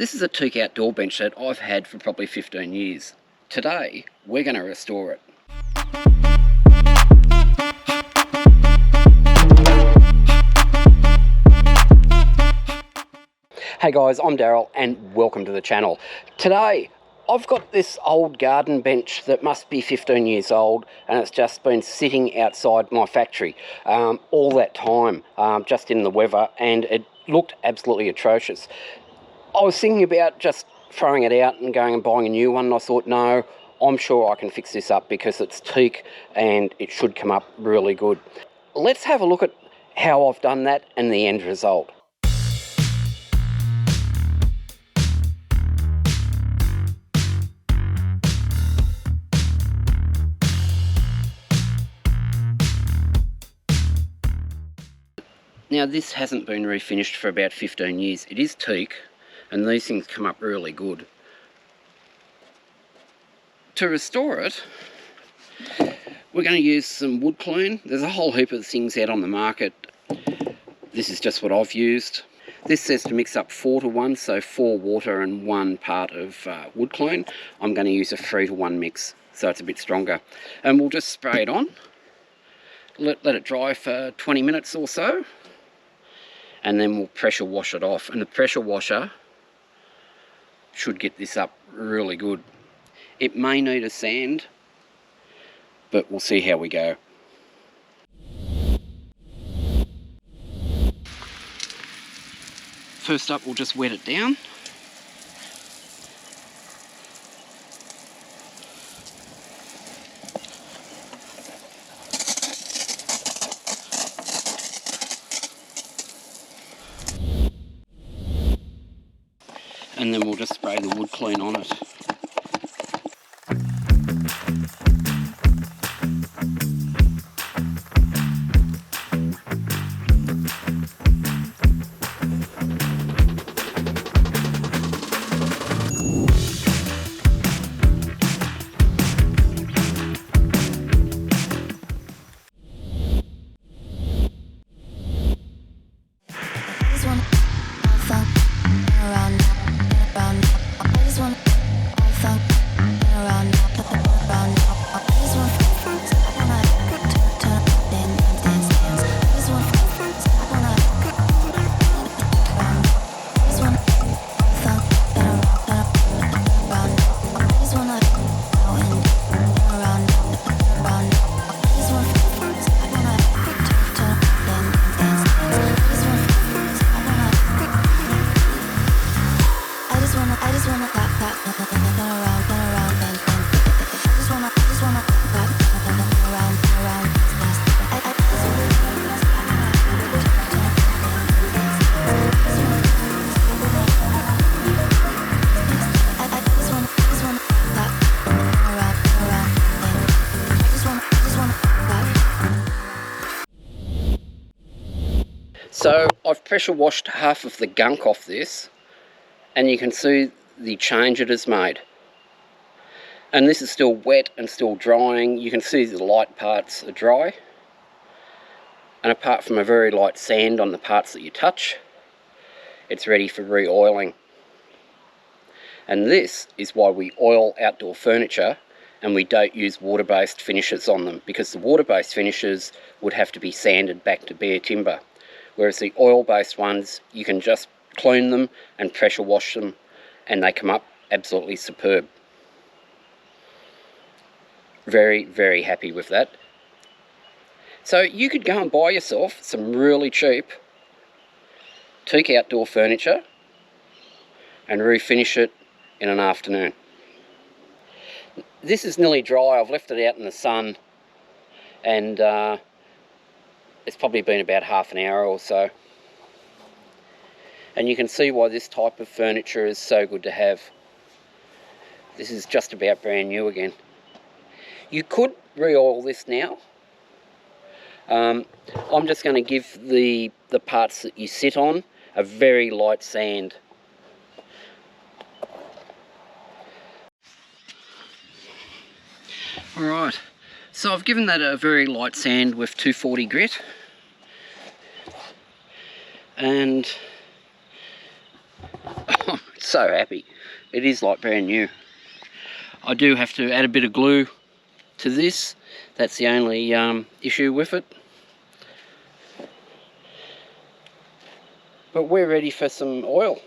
This is a teak outdoor bench that I've had for probably 15 years. Today, we're going to restore it. Hey guys, I'm Daryl and welcome to the channel. Today, I've got this old garden bench that must be 15 years old, and it's just been sitting outside my factory all that time, just in the weather, and it looked absolutely atrocious. I was thinking about just throwing it out and going and buying a new one, and I thought, no, I'm sure I can fix this up because it's teak and it should come up really good. Let's have a look at how I've done that and the end result. Now this hasn't been refinished for about 15 years. It is teak and these things come up really good. To restore it, we're going to use some wood clean. There's a whole heap of things out on the market. This is just what I've used. This says to mix up 4:1, so 4 water and 1 part of wood clean. I'm going to use a 3:1 mix, so it's a bit stronger. And we'll just spray it on. Let it dry for 20 minutes or so. And then we'll pressure wash it off, and the pressure washer should get this up really good. It may need a sand, but we'll see how we go. First up, we'll just wet it down. And then we'll just spray the wood clean on it. So I've pressure washed half of the gunk off this, and you can see the change it has made. And this is still wet and still drying. You can see the light parts are dry. And apart from a very light sand on the parts that you touch, it's ready for re-oiling. And this is why we oil outdoor furniture and we don't use water-based finishes on them, because the water-based finishes would have to be sanded back to bare timber. Whereas the oil-based ones, you can just clean them and pressure wash them and they come up absolutely superb. Very, very happy with that. So you could go and buy yourself some really cheap teak outdoor furniture and refinish it in an afternoon. This is nearly dry. I've left it out in the sun and it's probably been about half an hour or so. And you can see why this type of furniture is so good to have. This is just about brand new again. You could re-oil this now. I'm just going to give the parts that you sit on a very light sand. Alright, so I've given that a very light sand with 240 grit, and So happy. It is like brand new. I do have to add a bit of glue to this. That's the only issue with it. But we're ready for some oil.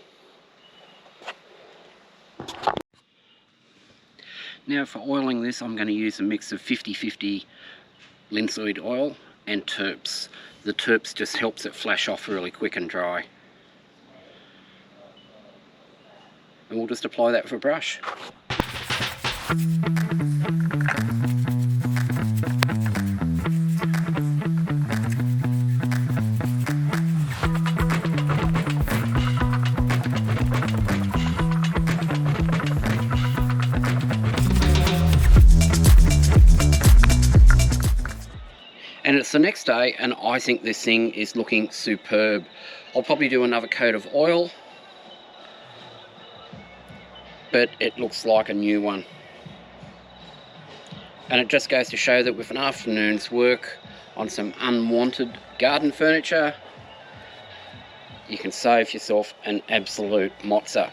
Now for oiling this, I'm going to use a mix of 50-50 linseed oil and terps. The terps just helps it flash off really quick and dry. And we'll just apply that with a brush. And it's the next day and I think this thing is looking superb. I'll probably do another coat of oil, but it looks like a new one. And it just goes to show that with an afternoon's work on some unwanted garden furniture, you can save yourself an absolute mozza.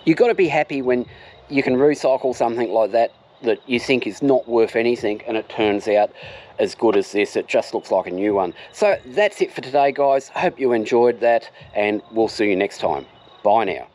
You've got to be happy when you can recycle something like that that you think is not worth anything and it turns out as good as this. It just looks like a new one. So that's it for today, guys. Hope you enjoyed that and we'll see you next time. Bye now.